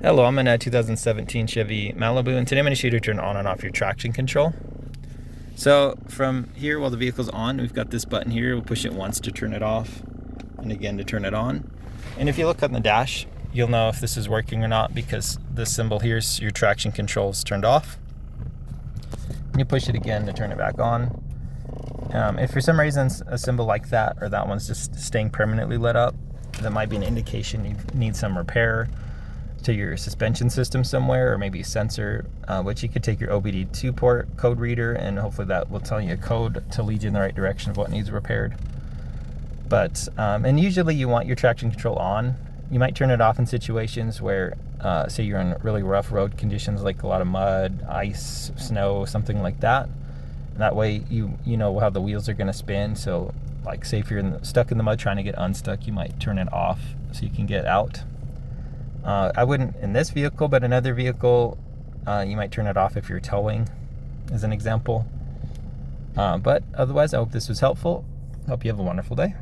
Hello, I'm in a 2017 Chevy Malibu, and today I'm going to show you to turn on and off your traction control. So from here, while the vehicle's on, we've got this button here. We'll push it once to turn it off, and again to turn it on. And if you look on the dash, you'll know if this is working or not because this symbol here is your traction control is turned off. And you push it again to turn it back on. If for some reason a symbol like that or that one's just staying permanently lit up, that might be an indication you need some repair to your suspension system somewhere, or maybe a sensor, which you could take your OBD2 port code reader and hopefully that will tell you a code to lead you in the right direction of what needs repaired. But and usually you want your traction control on. You might turn it off in situations where say you're in really rough road conditions, like a lot of mud, ice, snow, something like that. And that way you know how the wheels are going to spin. So like say if you're stuck in the mud trying to get unstuck, you might turn it off so you can get out. I wouldn't in this vehicle, but another vehicle, you might turn it off if you're towing, as an example. But otherwise, I hope this was helpful. Hope you have a wonderful day.